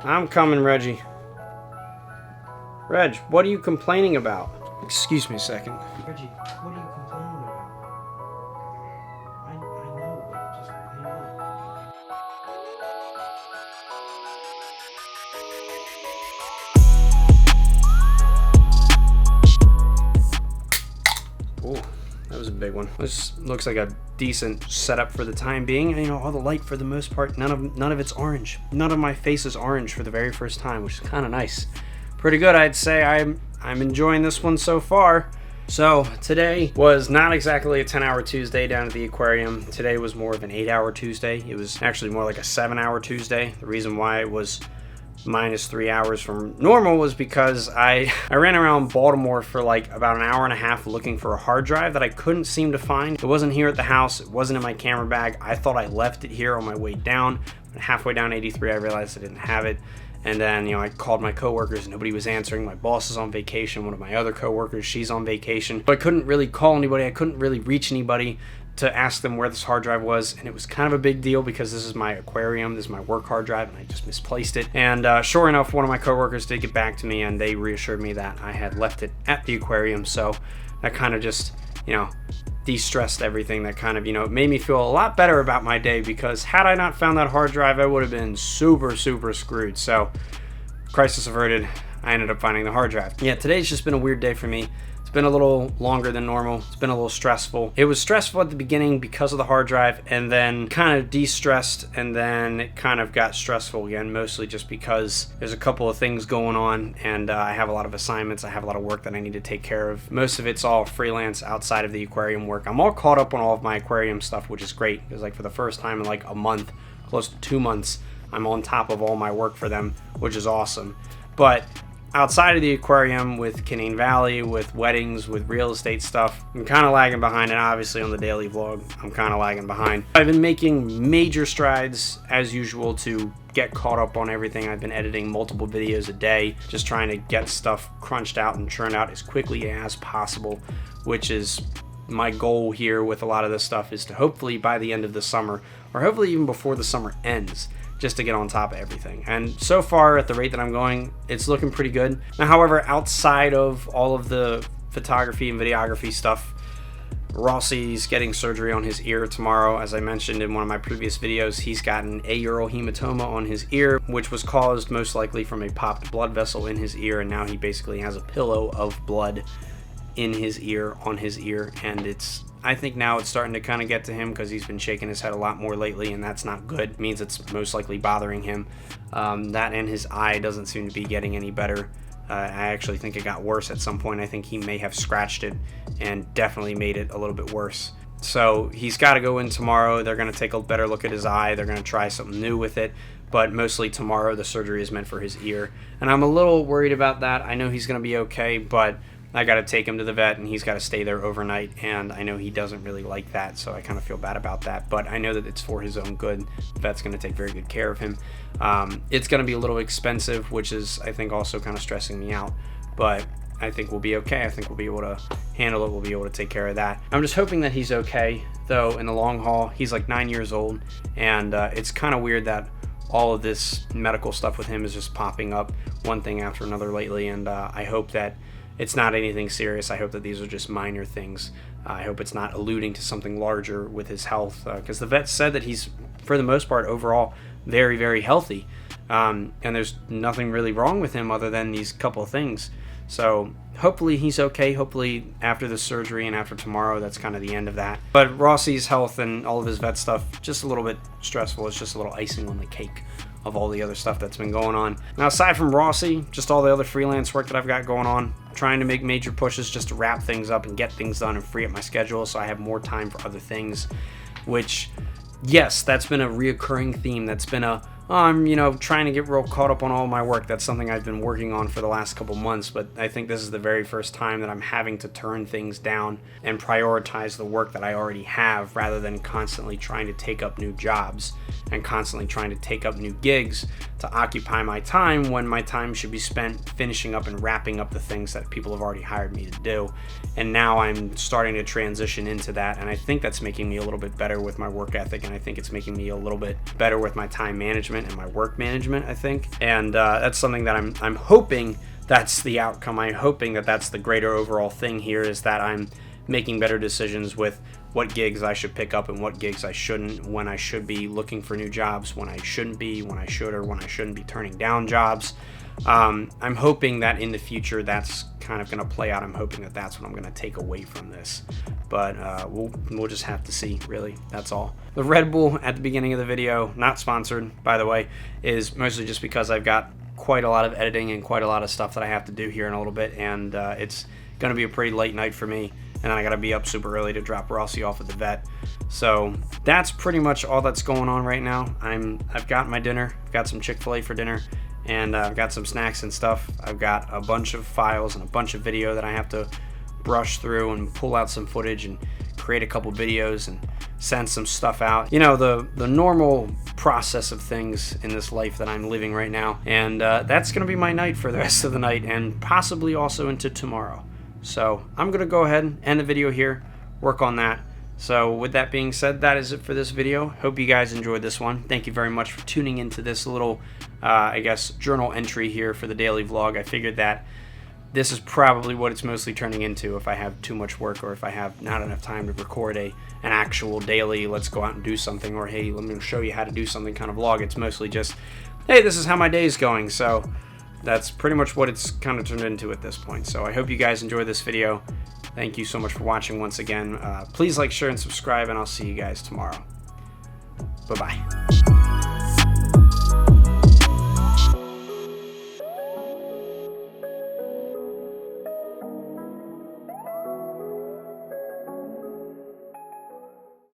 I'm coming, Reggie. Reg, what are you complaining about? Excuse me a second. Reggie, what are you complaining about? I know, but just hang on. Ooh, that was a big one. This looks like a decent setup for the time being. You know, all the light for the most part, none of it's orange. None of my face is orange for the very first time, which is kind of nice. Pretty good, I'd say. I'm enjoying this one so far. So today was not exactly a 10-hour Tuesday down at the aquarium. Today was more of an 8-hour Tuesday. It was actually more like a 7-hour Tuesday. The reason why it was minus 3 hours from normal was because I ran around Baltimore for like about an hour and a half looking for a hard drive that I couldn't seem to find. It wasn't here at the house. It wasn't in my camera bag. I thought I left it here on my way down. Halfway down 83, I realized I didn't have it. And then, I called my coworkers, nobody was answering. My boss is on vacation. One of my other coworkers, she's on vacation. So I couldn't really call anybody. I couldn't really reach anybody to ask them where this hard drive was. And it was kind of a big deal because this is my aquarium. This is my work hard drive, and I just misplaced it. And sure enough, one of my coworkers did get back to me, and they reassured me that I had left it at the aquarium. So that kind of just, de-stressed everything. That kind of, it made me feel a lot better about my day, because had I not found that hard drive, I would have been super screwed. So crisis averted. I ended up finding the hard drive. Yeah, today's just been a weird day for me. It's been a little longer than normal. It's been a little stressful. It was stressful at the beginning because of the hard drive, and then kind of de-stressed, and then it kind of got stressful again, mostly just because there's a couple of things going on, and I have a lot of assignments. I have a lot of work that I need to take care of. Most of it's all freelance outside of the aquarium work. I'm all caught up on all of my aquarium stuff, which is great, because for the first time in like a month, close to 2 months, I'm on top of all my work for them, which is awesome. But outside of the aquarium, with Canaan Valley, with weddings, with real estate stuff, I'm kind of lagging behind, and obviously on the daily vlog, I'm kind of lagging behind. I've been making major strides, as usual, to get caught up on everything. I've been editing multiple videos a day, just trying to get stuff crunched out and churned out as quickly as possible, which is my goal here with a lot of this stuff, is to hopefully by the end of the summer, or hopefully even before the summer ends, just to get on top of everything. And so far, at the rate that I'm going, it's looking pretty good. Now, however, outside of all of the photography and videography stuff, Rossi's getting surgery on his ear tomorrow. As I mentioned in one of my previous videos, he's got an aural hematoma on his ear, which was caused most likely from a popped blood vessel in his ear, and now he basically has a pillow of blood in his ear, on his ear, and I think now it's starting to kind of get to him, because he's been shaking his head a lot more lately, and that's not good. It means it's most likely bothering him. That and his eye doesn't seem to be getting any better. I actually think it got worse at some point. I think he may have scratched it and definitely made it a little bit worse. So he's got to go in tomorrow. They're going to take a better look at his eye. They're going to try something new with it. But mostly tomorrow, the surgery is meant for his ear. And I'm a little worried about that. I know he's going to be okay, but I got to take him to the vet, and he's got to stay there overnight, and I know he doesn't really like that, so I kind of feel bad about that, but I know that it's for his own good. The vet's going to take very good care of him. It's going to be a little expensive, which is, I think, also kind of stressing me out, but I think we'll be okay. I think we'll be able to handle it. We'll be able to take care of that. I'm just hoping that he's okay, though, in the long haul. He's like 9 years old, and it's kind of weird that all of this medical stuff with him is just popping up one thing after another lately, and I hope that it's not anything serious. I hope that these are just minor things. I hope it's not alluding to something larger with his health, because the vet said that he's, for the most part, overall very healthy, and there's nothing really wrong with him other than these couple of things. So hopefully he's okay. Hopefully after the surgery and after tomorrow, that's kind of the end of that. But Rossi's health and all of his vet stuff, just a little bit stressful. It's just a little icing on the cake of all the other stuff that's been going on. Now, aside from Rossi, just all the other freelance work that I've got going on, trying to make major pushes just to wrap things up and get things done and free up my schedule so I have more time for other things, which, yes, that's been a reoccurring theme. That's been I'm trying to get real caught up on all my work. That's something I've been working on for the last couple months, but I think this is the very first time that I'm having to turn things down and prioritize the work that I already have, rather than constantly trying to take up new jobs and constantly trying to take up new gigs to occupy my time, when my time should be spent finishing up and wrapping up the things that people have already hired me to do. And now I'm starting to transition into that, and I think that's making me a little bit better with my work ethic, and I think it's making me a little bit better with my time management. management and my work management, I think. And that's something that I'm hoping that's the outcome. I'm hoping that that's the greater overall thing here, is that I'm making better decisions with what gigs I should pick up and what gigs I shouldn't, when I should be looking for new jobs, when I shouldn't be, when I should or when I shouldn't be turning down jobs. I'm hoping that in the future that's kind of going to play out. I'm hoping that that's what I'm going to take away from this, but we'll just have to see, really. That's all. The Red Bull at the beginning of the video, not sponsored by the way, is mostly just because I've got quite a lot of editing and quite a lot of stuff that I have to do here in a little bit, and it's going to be a pretty late night for me, and I got to be up super early to drop Rossi off at the vet. So that's pretty much all that's going on right now. I've got my dinner. I've got some Chick-fil-A for dinner, and I've got some snacks and stuff. I've got a bunch of files and a bunch of video that I have to brush through and pull out some footage and create a couple videos and send some stuff out. You know, the normal process of things in this life that I'm living right now. And that's going to be my night for the rest of the night, and possibly also into tomorrow. So I'm going to go ahead and end the video here, work on that. So with that being said, that is it for this video. Hope you guys enjoyed this one. Thank you very much for tuning into this little, I guess, journal entry here for the daily vlog. I figured that this is probably what it's mostly turning into if I have too much work, or if I have not enough time to record an actual daily let's go out and do something, or hey, let me show you how to do something kind of vlog. It's mostly just, hey, this is how my day is going. So that's pretty much what it's kind of turned into at this point. So I hope you guys enjoyed this video. Thank you so much for watching once again. Please like, share, and subscribe, and I'll see you guys tomorrow. Bye-bye.